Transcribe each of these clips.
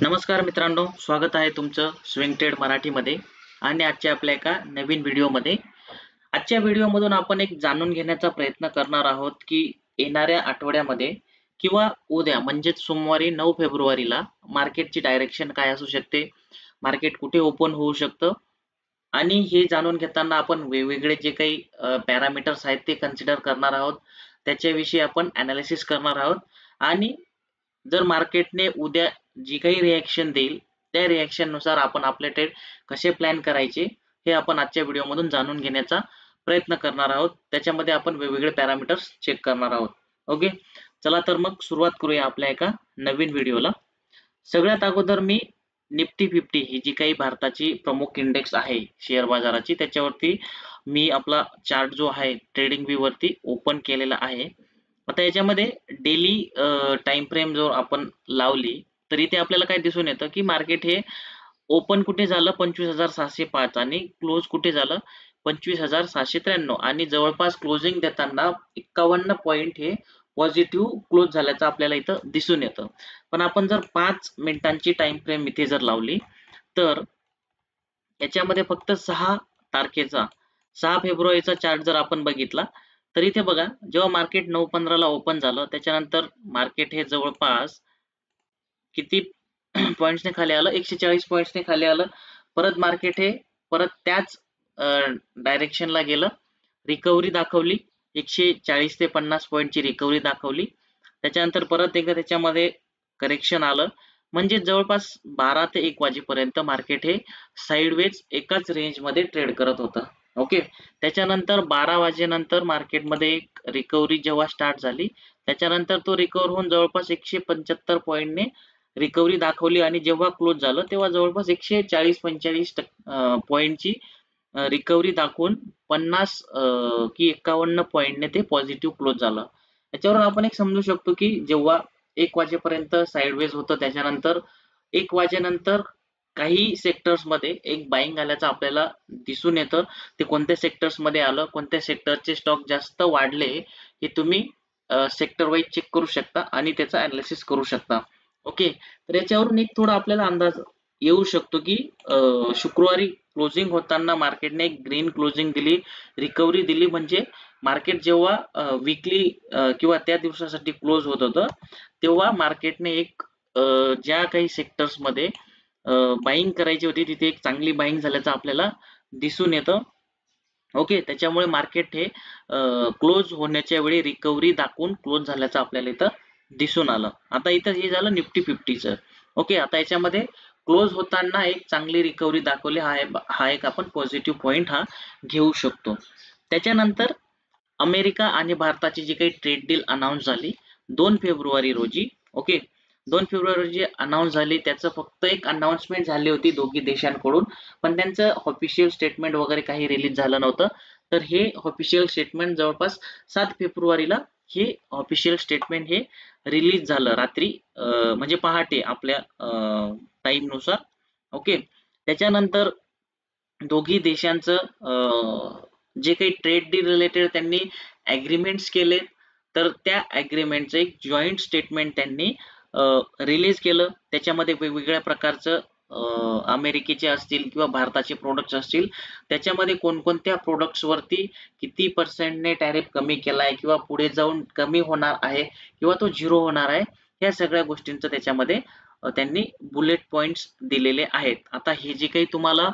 नमस्कार मित्रांनो, स्वागत आहे तुमचं स्विंग ट्रेड मराठीमध्ये आणि आजच्या आपल्या एका नवीन व्हिडिओमध्ये. आजच्या व्हिडिओमधून आपण एक जाणून घेण्याचा प्रयत्न करणार आहोत की येणाऱ्या आठवड्यामध्ये किंवा उद्या म्हणजेच सोमवारी 9 फेब्रुवारीला मार्केटची डायरेक्शन काय असू शकते, मार्केट कुठे ओपन होऊ शकतं आणि हे जाणून घेताना आपण वेगवेगळे जे काही पॅरामीटर्स आहेत ते कन्सिडर करणार आहोत. त्याच्याविषयी आपण ॲनालिसिस करणार आहोत आणि जर मार्केटने उद्या जी काही रिॲक्शन देईल त्या रिॲक्शन नुसार आपण आपले ट्रेड कसे प्लॅन करायचे हे आपण आजच्या व्हिडिओमधून जाणून घेण्याचा प्रयत्न करणार आहोत. त्याच्यामध्ये आपण वेगवेगळे पॅरामीटर्स चेक करणार आहोत. ओके, चला तर मग सुरुवात करूया आपल्या एका नवीन व्हिडिओला. सगळ्यात अगोदर मी निफ्टी 50 ही जी काही भारताची प्रमुख इंडेक्स आहे शेअर बाजाराची, त्याच्यावरती मी आपला चार्ट जो आहे ट्रेडिंग व्यू वरती ओपन केलेला आहे. आता याच्यामध्ये डेली टाइम फ्रेम जर आपण लावली तर इथे आपल्याला काय दिसून येतं की मार्केट हे ओपन कुठे झालं 25,605 आणि क्लोज कुठे झालं 25,793 आणि जवळपास क्लोजिंग देताना 51 पॉईंट हे पॉझिटिव्ह क्लोज झाल्याचं आपल्याला इथं दिसून येतं. पण आपण जर 5 मिनिटांची टाइम फ्रेम इथे जर लावली तर याच्यामध्ये फक्त 6 तारखेचा 6 फेब्रुवारीचा चार्ट जर आपण बघितला तर इथे बघा, जेव्हा मार्केट 9:15 ला ओपन झालं त्याच्यानंतर मार्केट हे जवळपास किती पॉईंट्सने खाली आलं, 140 पॉईंट्सने खाली आलं. परत मार्केट हे परत त्याच डायरेक्शनला गेलं, रिकव्हरी दाखवली, 140 ते 50 पॉईंटची रिकव्हरी दाखवली. त्याच्यानंतर परत एकदा त्याच्यामध्ये करेक्शन आलं, म्हणजे जवळपास 12 ते 1 वाजेपर्यंत मार्केट हे साईडवेज एकाच रेंजमध्ये ट्रेड करत होतं. ओके, त्याच्यानंतर 12 वाजेनंतर मार्केटमध्ये एक रिकव्हरी जेव्हा स्टार्ट झाली त्याच्यानंतर तो रिकव्हर होऊन जवळपास 175 पॉईंटने रिकव्हरी दाखवली आणि जेव्हा क्लोज झालं तेव्हा जवळपास 140-45 पॉईंटची रिकव्हरी दाखवून 50 की 51 पॉईंटने ते पॉझिटिव्ह क्लोज झालं. याच्यावरून आपण एक समजू शकतो की जेव्हा 1 वाजेपर्यंत साइडवेज होतं त्याच्यानंतर 1 वाजेनंतर काही सेक्टर्समध्ये एक बाईंग आल्याचं आपल्याला दिसून येतं. ते कोणत्या सेक्टर्समध्ये आलं, कोणत्या सेक्टरचे स्टॉक जास्त वाढले हे तुम्ही सेक्टर वाईज चेक करू शकता आणि त्याचा ॲनालिसिस करू शकता. ओके, तर याच्यावरून एक थोडा आपल्याला अंदाज येऊ शकतो की शुक्रवारी क्लोजिंग होताना मार्केटने एक ग्रीन क्लोजिंग दिली, रिकव्हरी दिली, म्हणजे मार्केट जेव्हा वीकली किंवा त्या दिवसासाठी क्लोज होत होतं तेव्हा मार्केटने एक ज्या काही सेक्टर्समध्ये बाईंग करायची होती तिथे एक चांगली बाईंग झाल्याचं आपल्याला दिसून येतं. ओके, त्याच्यामुळे मार्केट हे क्लोज होण्याच्या वेळी रिकव्हरी दाखवून क्लोज झाल्याचं आपल्याला इथं दिसून आलं. आता इथं हे झालं निफ्टी 50चं. ओके, आता याच्यामध्ये क्लोज होताना एक चांगली रिकव्हरी दाखवली, हा एक आपण पॉझिटिव्ह पॉईंट हा घेऊ शकतो. त्याच्यानंतर अमेरिका आणि भारताची जी काही ट्रेड डील अनाऊन्स झाली 2 फेब्रुवारी रोजी. ओके, 2 फेब्रुवारी रोजी अनाऊन्स झाली, त्याचं फक्त एक अनाउन्समेंट झाली होती दोघी देशांकडून, पण त्यांचं ऑफिशियल स्टेटमेंट वगैरे काही रिलीज झालं नव्हतं. तर हे ऑफिशियल स्टेटमेंट जवळपास 7 फेब्रुवारीला हे ऑफिशियल स्टेटमेंट हे रिलीज झालं रात्री, म्हणजे पहाटे आपल्या टाइम नुसार. ओके, त्याच्यानंतर दोघी देशांचं जे काही ट्रेड डील रिलेटेड त्यांनी ॲग्रीमेंट्स केले तर त्या ॲग्रीमेंटचं एक जॉईंट स्टेटमेंट त्यांनी रिलीज केलं. त्याच्यामध्ये वेगवेगळ्या प्रकारचं अमेरिकेचे असतील किंवा भारताचे प्रोडक्ट्स असतील त्याच्यामध्ये कोणकोणत्या प्रोडक्ट्सवरती किती पर्सेंटने टॅरिफ कमी केलाय किंवा पुढे जाऊन कमी होणार आहे किंवा तो 0 होणार आहे, ह्या सगळ्या गोष्टींचं त्याच्यामध्ये त्यांनी बुलेट पॉइंट्स दिलेले आहेत. आता हे जे काही तुम्हाला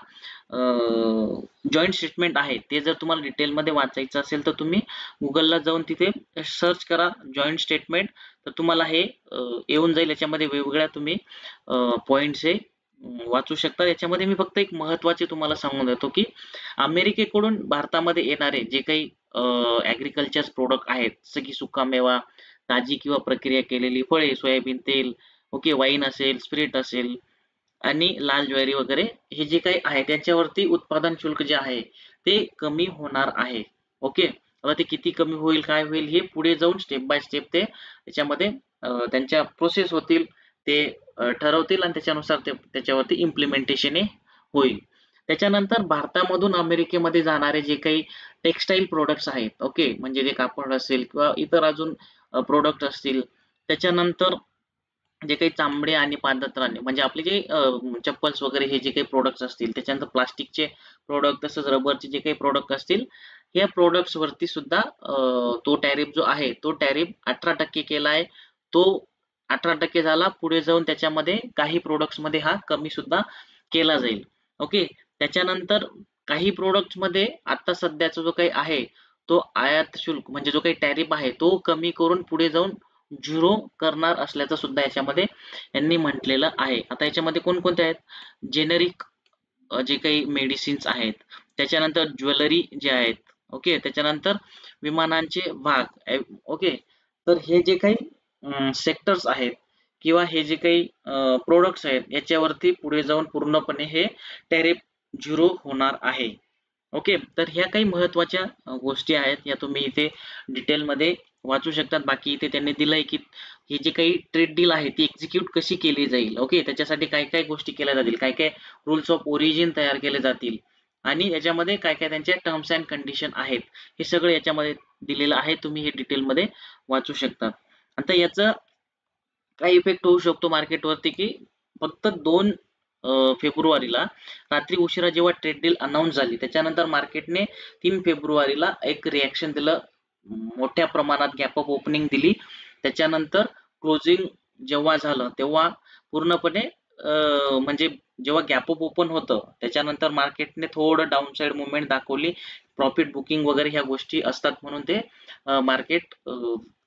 जॉईंट स्टेटमेंट आहे ते जर तुम्हाला डिटेलमध्ये वाचायचं असेल तर तुम्ही गुगलला जाऊन तिथे सर्च करा जॉईंट स्टेटमेंट, तर तुम्हाला हे येऊन जाईल. याच्यामध्ये वेगवेगळ्या तुम्ही पॉइंट्स हे वाचू शकता. याच्यामध्ये मी फक्त एक महत्त्वाचे तुम्हाला सांगून देतो की अमेरिकेकडून भारतामध्ये येणारे जे काही ॲग्रिकल्चर प्रोडक्ट आहेत जसं की सुकामेवा, ताजी किंवा प्रक्रिया केलेली फळे, सोयाबीन तेल, ओके, वाईन असेल, स्पिरिट असेल आणि लाल ज्वारी वगैरे हे जे काही आहे त्याच्यावरती उत्पादन शुल्क जे आहे ते कमी होणार आहे. ओके, आता ते किती कमी होईल काय होईल हे पुढे जाऊन स्टेप बाय स्टेप ते त्याच्यामध्ये त्यांच्या प्रोसेस होतील, ते ठरवतील आणि त्याच्यानुसार ते त्याच्यावरती इम्प्लिमेंटेशन हे होईल. त्याच्यानंतर भारतामधून अमेरिकेमध्ये जाणारे जे काही टेक्सटाईल प्रोडक्ट्स आहेत, ओके, म्हणजे जे कापड असेल किंवा इतर अजून प्रोडक्ट असतील, त्याच्यानंतर जे काही चामडे आणि पादत्राणे म्हणजे आपले जे चप्पल्स वगैरे हे जे काही प्रोडक्ट्स असतील, त्याच्यानंतर प्लास्टिकचे प्रोडक्ट तसंच रबरचे जे काही प्रोडक्ट असतील, या प्रोडक्ट्स वरती सुद्धा तो टॅरिफ जो आहे तो टॅरिफ 18% केला आहे. तो 18% झाला. पुढे जाऊन त्याच्यामध्ये काही प्रोडक्ट्स मध्ये हा कमी सुद्धा केला जाईल. ओके. त्याच्यानंतर काही प्रोडक्ट्स मध्ये आता सध्याचा जो काही आहे तो आयात शुल्क म्हणजे जो काही टॅरिफ आहे तो कमी करून पुढे जाऊन 0 करणार असल्याचं सुद्धा याच्यामध्ये यांनी म्हटलेलं आहे. आता याच्यामध्ये कोणकोणते आहेत? जेनेरिक जे काही मेडिसिन्स आहेत, त्याच्यानंतर ज्वेलरी जे आहेत, ओके, त्याच्यानंतर विमानांचे भाग, ओके. तर हे जे काही सेक्टर्स आहेत किंवा हे जे काही प्रोडक्ट्स आहेत याच्यावरती पुढे जाऊन पूर्णपणे हे टॅरिफ 0 होणार आहे. ओके. तर ह्या काही महत्वाच्या गोष्टी आहेत या तुम्ही इथे डिटेलमध्ये वाचू शकतात. बाकी इथे त्यांनी दिलंय की ही जी काही ट्रेड डील आहे ती एक्झिक्यूट कशी केली जाईल. ओके. त्याच्यासाठी काय काय गोष्टी केल्या जातील, काय काय रूल्स ऑफ ओरिजिन तयार केले जातील आणि याच्यामध्ये काय काय त्यांच्या टर्म्स अँड कंडिशन आहेत, हे सगळं याच्यामध्ये दिलेलं आहे. तुम्ही हे डिटेलमध्ये वाचू शकतात. आता याचं काय इफेक्ट होऊ शकतो मार्केटवरती की फक्त 2 फेब्रुवारीला रात्री उशिरा जेव्हा ट्रेड डील अनाऊन्स झाली त्याच्यानंतर मार्केटने 3 फेब्रुवारीला एक रिॲक्शन दिलं, मोठ्या प्रमाणात गॅप अप ओपनिंग दिली. त्याच्यानंतर क्लोजिंग जेव्हा झालं तेव्हा पूर्णपणे म्हणजे जेव्हा गॅप अप ओपन होतं त्याच्यानंतर मार्केटने थोडं डाऊन साइड मुवमेंट दाखवली. प्रॉफिट बुकिंग वगैरे ह्या गोष्टी असतात म्हणून ते मार्केट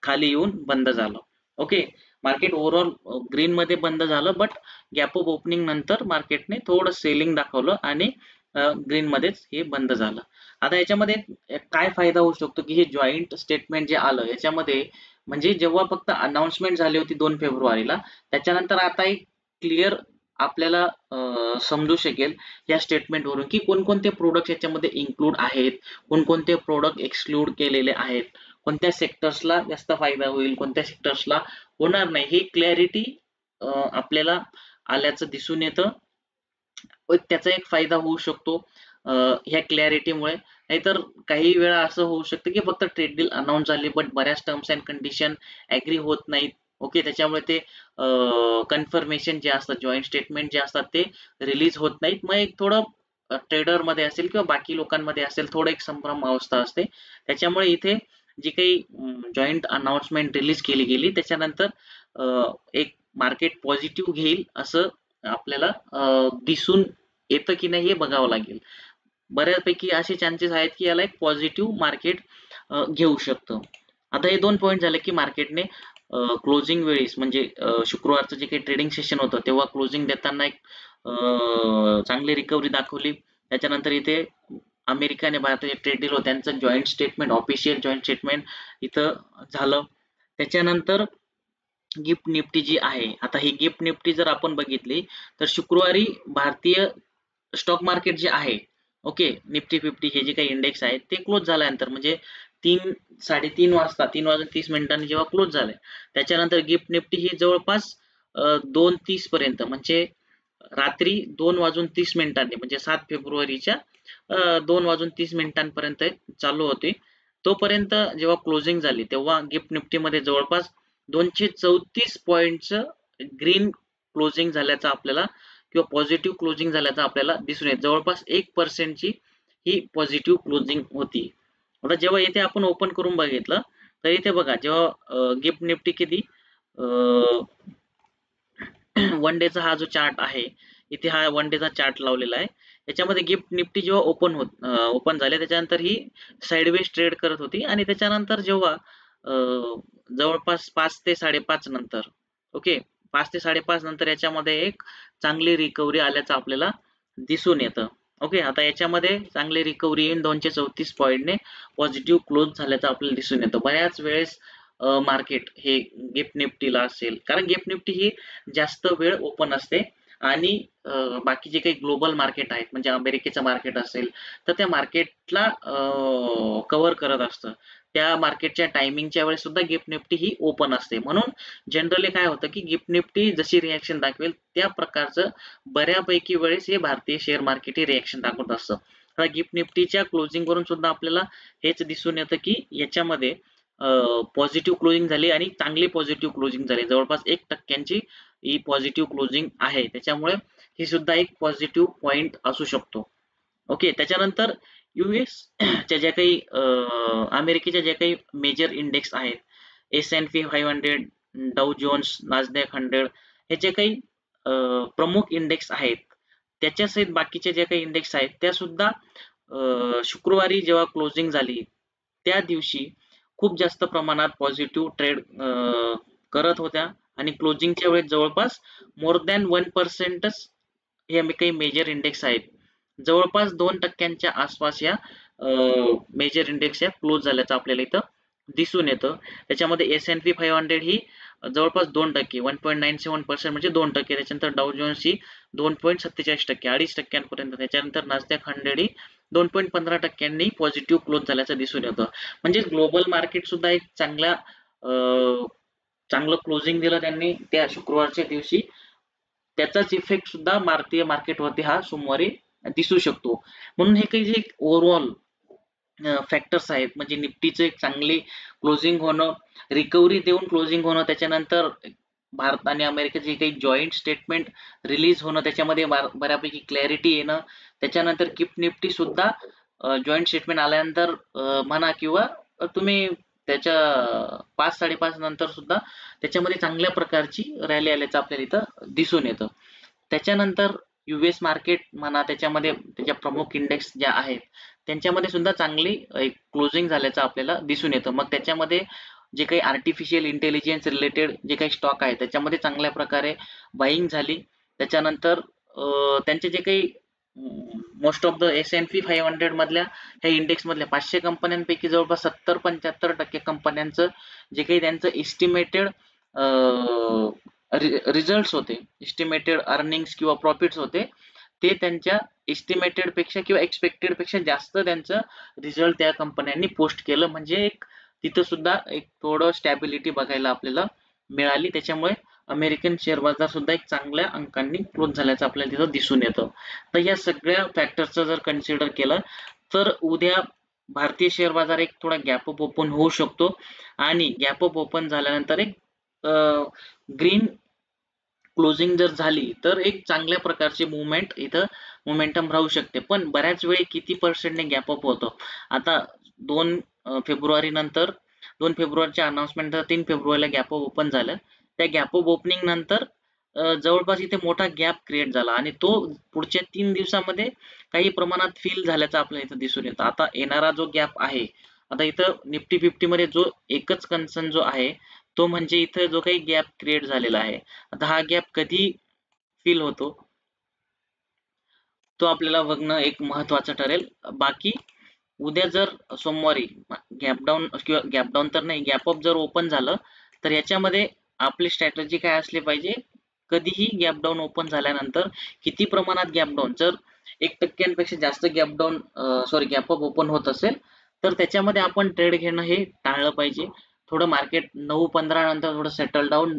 खाली येऊन बंद झालं. ओके. मार्केट ओव्हरऑल ग्रीन मध्ये बंद झालं, बट गॅप अप ओपनिंग नंतर मार्केटने थोडं सेलिंग दाखवलं आणि ग्रीन मध्येच हे बंद झालं. आता याच्यामध्ये काय फायदा होऊ शकतो की हे जॉईंट स्टेटमेंट जे आलं याच्यामध्ये म्हणजे जेव्हा फक्त अनाउन्समेंट झाली होती 2 फेब्रुवारीला त्याच्यानंतर आता एक क्लिअर आपल्याला समजू शकेल या स्टेटमेंट वरून की कोणकोणते प्रोडक्ट याच्यामध्ये इन्क्लूड आहेत, कोणकोणते प्रोडक्ट एक्सक्लूड केलेले आहेत, कोणत्या सेक्टर्सला जास्त फायदा होईल, कोणत्या सेक्टर्सला होणार नाही, ही क्लॅरिटी आपल्याला आल्याचं दिसून येतं. त्याचा एक फायदा होऊ शकतो ह्या क्लॅरिटीमुळे. नाहीतर काही वेळा असं होऊ शकतं की फक्त ट्रेड डील अनाऊन्स झाली बट बऱ्याच टर्म्स अँड कंडिशन ऍग्री होत नाहीत. ओके. त्याच्यामुळे ते कन्फर्मेशन जे असतात, जॉईंट स्टेटमेंट जे असतात ते रिलीज होत नाहीत. मग एक थोडं ट्रेडर मध्ये असेल किंवा बाकी लोकांमध्ये असेल थोडं एक संभ्रम अवस्था असते. त्याच्यामुळे इथे जी काही जॉईंट अनाउन्समेंट रिलीज केली गेली त्याच्यानंतर एक मार्केट पॉझिटिव्ह घेईल असं आपल्याला दिसून येतं की नाही हे बघावं लागेल. बऱ्यापैकी असे चान्सेस आहेत की याला एक पॉझिटिव्ह मार्केट घेऊ शकतं. आता हे 2 पॉईंट झाले की मार्केटने क्लोजिंग वेळेस म्हणजे शुक्रवारचं जे काही ट्रेडिंग सेशन होतं तेव्हा क्लोजिंग देताना एक चांगली रिकव्हरी दाखवली. त्याच्यानंतर इथे अमेरिका आणि भारताचे ट्रेड डील होतं त्यांचं joint statement, official joint statement इथं झालं. त्याच्यानंतर गिफ्ट निफ्टी जी आहे, आता ही गिफ्ट निफ्टी जर आपण बघितली तर शुक्रवारी भारतीय स्टॉक मार्केट जे आहे, ओके, निफ्टी 50 हे जे काही इंडेक्स आहे ते क्लोज झाल्यानंतर म्हणजे 3:30 वाजता 3:30 जेव्हा क्लोज झाले त्याच्यानंतर गिफ्ट निफ्टी ही जवळपास 2:30 पर्यंत म्हणजे रात्री 2:30 म्हणजे 7 फेब्रुवारीच्या 2:30 पर्यंत चालू होते. तोपर्यंत जेव्हा क्लोजिंग झाली तेव्हा गिफ्ट निफ्टी मध्ये जवळपास 234 पॉईंटचं ग्रीन क्लोजिंग झाल्याचा आपल्याला किंवा पॉझिटिव्ह क्लोजिंग झाल्याचा आपल्याला दिसून येत. जवळपास 1% ची ही पॉझिटिव्ह क्लोजिंग होती. आता जेव्हा इथे आपण ओपन करून बघितलं तर इथे बघा जेव्हा गिफ्ट निफ्टी किती वन डेचा हा जो चार्ट आहे इथे हा वन डेचा चार्ट लावलेला आहे. याच्यामध्ये गिफ्ट निफ्टी जेव्हा ओपन झाले त्याच्यानंतर ही साइडवेज ट्रेड करत होती आणि त्याच्यानंतर जेव्हा जवळपास 5 ते 5:30 नंतर, ओके, 5 ते 5:30 नंतर याच्यामध्ये एक चांगली रिकव्हरी आल्याचं आपल्याला दिसून येतं. ओके. आता याच्यामध्ये चांगली रिकव्हरी येऊन 234 पॉईंटने पॉझिटिव्ह क्लोज झाल्याचं आपल्याला दिसून येतं. बऱ्याच वेळेस मार्केट हे गिफ्ट निफ्टीला असेल कारण गिफ्ट निफ्टी ही जास्त वेळ ओपन असते आणि बाकी जे काही ग्लोबल मार्केट आहेत म्हणजे अमेरिकेचं मार्केट असेल तर त्या मार्केटला कव्हर करत असतं. त्या मार्केटच्या टायमिंगच्या वेळेस सुद्धा गिफ्ट निफ्टी ही ओपन असते. म्हणून जनरली काय होतं की गिफ्ट निफ्टी जशी रिॲक्शन दाखवेल त्या प्रकारचं बऱ्यापैकी वेळेस हे भारतीय शेअर मार्केट ही रिॲक्शन दाखवत असतं. गिफ्ट निफ्टीच्या क्लोजिंग वरून सुद्धा आपल्याला हेच दिसून येतं की याच्यामध्ये पॉझिटिव्ह क्लोजिंग झाली आणि चांगली पॉझिटिव्ह क्लोजिंग झाली, जवळपास 1% ही पॉझिटिव्ह क्लोजिंग आहे. त्याच्यामुळे ही सुद्धा एक पॉझिटिव्ह पॉइंट असू शकतो. ओके, त्याच्यानंतर US च्या ज्या काही अमेरिकेच्या ज्या काही मेजर इंडेक्स आहेत, S&P 500, डाऊ जोन्स, नासडॅक 100, हे जे काही प्रमुख इंडेक्स आहेत, त्याच्यासहित बाकीचे जे काही इंडेक्स आहेत त्या सुद्धा शुक्रवारी जेव्हा क्लोजिंग झाली त्या दिवशी खूप जास्त प्रमाणात पॉझिटिव्ह ट्रेड करत होत्या आणि क्लोजिंगच्या वेळेस जवळपास मोर दॅन 1%च हे काही मेजर इंडेक्स आहेत, जवळपास 2% आसपास या मेजर इंडेक्स या क्लोज झाल्याचं आपल्याला इथं दिसून येतं. त्याच्यामध्ये S&P 500 ही जवळपास 2%, 1.97% म्हणजे 2%. त्याच्यानंतर डाऊ जोन्स ही 2.47%, 2.5% त्याच्यानंतर नासडॅक 100 ही 2.15% पॉझिटिव्ह क्लोज झाल्याचं दिसून येतं. म्हणजे ग्लोबल मार्केट सुद्धा एक चांगलं क्लोजिंग दिलं त्यांनी त्या शुक्रवारच्या दिवशी. त्याचाच इफेक्ट सुद्धा भारतीय मार्केटवरती हा सोमवारी दिसू शकतो. म्हणून हे काही जे ओव्हरऑल फॅक्टर्स आहेत, म्हणजे निफ्टीचे चांगली क्लोजिंग होणं, रिकव्हरी देऊन क्लोजिंग होणं, त्याच्यानंतर भारत आणि अमेरिकेचे काही जॉईंट स्टेटमेंट रिलीज होणं, त्याच्यामध्ये बऱ्यापैकी क्लॅरिटी येणं, त्याच्यानंतर गिफ्ट निफ्टी सुद्धा जॉईंट स्टेटमेंट आल्यानंतर म्हणा किंवा तुम्ही त्याच्या 5-5:30 नंतर सुद्धा त्याच्यामध्ये चांगल्या प्रकारची रॅली आल्याचं आपल्याला इथं दिसून येतं. त्याच्यानंतर US मार्केट म्हणा, त्याच्यामध्ये त्याच्या प्रमुख इंडेक्स ज्या आहेत त्यांच्यामध्ये सुद्धा चांगली क्लोजिंग झाल्याचं आपल्याला दिसून येतं. मग त्याच्यामध्ये जे काही आर्टिफिशियल इंटेलिजन्स रिलेटेड जे काही स्टॉक आहे त्याच्यामध्ये चांगल्या प्रकारे बाईंग झाली. त्याच्यानंतर त्यांचे जे काही मोस्ट ऑफ द S&P 500 मधल्या ह्या इंडेक्स मधल्या 500 कंपन्यांपैकी जवळपास 70-75% कंपन्यांचं जे काही त्यांचं एस्टिमेटेड रिझल्ट्स होते, एस्टिमेटेड अर्निंग्स किंवा प्रॉफिट्स होते, ते त्यांच्या एस्टिमेटेड पेक्षा किंवा एक्सपेक्टेड पेक्षा जास्त त्यांचं रिझल्ट त्या कंपन्यांनी पोस्ट केलं. म्हणजे एक तिथं सुद्धा एक थोडं स्टॅबिलिटी बघायला आपल्याला मिळाली. त्याच्यामुळे अमेरिकन शेअर बाजार सुद्धा एक चांगल्या अंकांनी क्लोज झाल्याचं आपल्याला तिथं दिसून येतं. तर या सगळ्या फॅक्टर्सचं जर कन्सिडर केलं तर उद्या भारतीय शेअर बाजार एक थोडा गॅप अप ओपन होऊ शकतो आणि गॅप अप ओपन झाल्यानंतर एक ग्रीन क्लोजिंग जर झाली तर एक चांगल्या प्रकारची मुवमेंट इथं मोमेंटम राहू शकते. पण बऱ्याच वेळी किती पर्सेंटने गॅप अप होतं, आता 2 फेब्रुवारी नंतर 2 फेब्रुवारीच्या अनाउन्समेंट नंतर 3 फेब्रुवारीला गॅप अप ओपन झालं. त्या गॅप अप ओपनिंग नंतर जवळपास इथे मोठा गॅप क्रिएट झाला आणि तो पुढच्या 3 दिवसामध्ये काही प्रमाणात फिल झाल्याचं आपल्याला इथं दिसून येतं. आता येणारा जो गॅप आहे, आता इथं निफ्टी 50 मध्ये जो एकच कन्सर्न जो आहे तो म्हणजे इथं जो काही गॅप क्रिएट झालेला आहे, आता हा गॅप कधी फिल होतो तो आपल्याला बघणं एक महत्वाचं ठरेल. बाकी उद्या जर सोमवारी गॅप डाऊन किंवा गॅप डाऊन तर नाही, गॅप अप जर ओपन झालं तर याच्यामध्ये आपली स्ट्रॅटेजी काय असली पाहिजे, कधीही गॅप डाऊन ओपन झाल्यानंतर किती प्रमाणात गॅप डाऊन, जर 1% जास्त gap down gap up open होत असेल तर त्याच्यामध्ये आपण ट्रेड घेणं हे टाळलं पाहिजे. थोडं मार्केट 9-15 नंतर थोडं सेटल डाऊन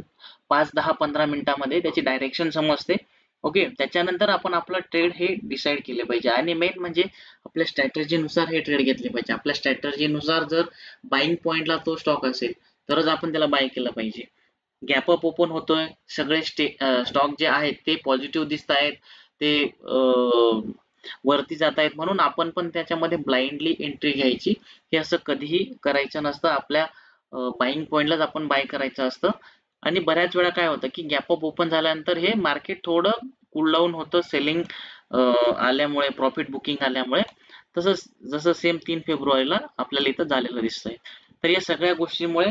5-10-15 मिनिटांमध्ये त्याची डायरेक्शन समजते. ओके, त्याच्यानंतर आपण आपला ट्रेड हे डिसाईड केले पाहिजे आणि मेन म्हणजे आपल्या स्ट्रॅटेजीनुसार हे ट्रेड घेतले पाहिजे. आपल्या स्ट्रॅटेजीनुसार जर बाईंग पॉइंटला तो स्टॉक असेल तरच आपण त्याला बाय केलं पाहिजे. गॅप अप ओपन होतोय, सगळे स्टॉक जे आहेत ते पॉझिटिव्ह दिसत आहेत, ते वरती जात आहेत, म्हणून आपण पण त्याच्यामध्ये ब्लाइंडली एंट्री घ्यायची, हे असं कधीही करायचं नसतं. आपल्या बाईंग पॉइंटलाच आपण बाय करायचं असतं. आणि बऱ्याच वेळा काय होतं की गॅप अप ओपन झाल्यानंतर हे मार्केट थोडं कूल डाऊन होतं सेलिंग आल्यामुळे, प्रॉफिट बुकिंग आल्यामुळे. तसंच जसं सेम 3 फेब्रुवारीला आपल्याला इथं झालेलं दिसतंय. तर या सगळ्या गोष्टींमुळे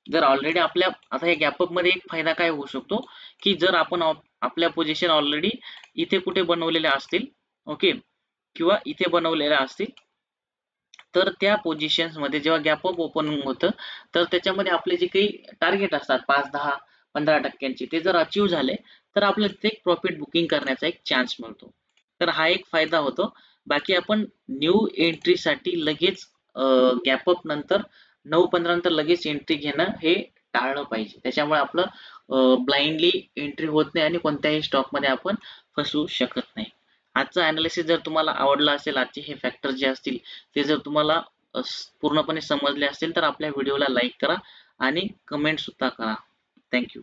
जर ऑलरेडी आपल्या आता या गॅपअप मध्ये एक फायदा काय होऊ शकतो की जर आपण आपल्या पोझिशन ऑलरेडी इथे कुठे बनवलेल्या असतील, ओके, किंवा इथे बनवलेल्या असतील, तर त्या पोझिशन्स मध्ये जेव्हा गॅप अप ओपन होतं तर त्याच्यामध्ये आपले जे काही टार्गेट असतात 5-10-15% ते जर अचीव्ह झाले तर आपल्याला ते प्रॉफिट बुकिंग करण्याचा एक चान्स मिळतो. तर हा एक फायदा होतो. बाकी आपण न्यू एंट्रीसाठी लगेच गॅप अप नंतर 9-15 नंतर लगेच एंट्री घेणं हे टाळलं पाहिजे. त्याच्यामुळे आपलं ब्लाइंडली एंट्री होत नाही आणि कोणत्याही स्टॉक मध्ये आपण फसवू शकत नाही. आजचा अनालिसिस जर तुम्हाला आवडला असेल, आजचे हे फॅक्टर जे असतील ते जर तुम्हाला पूर्णपणे समजले असतील तर आपल्या व्हिडिओला लाईक करा आणि कमेंट सुद्धा करा. Thank you.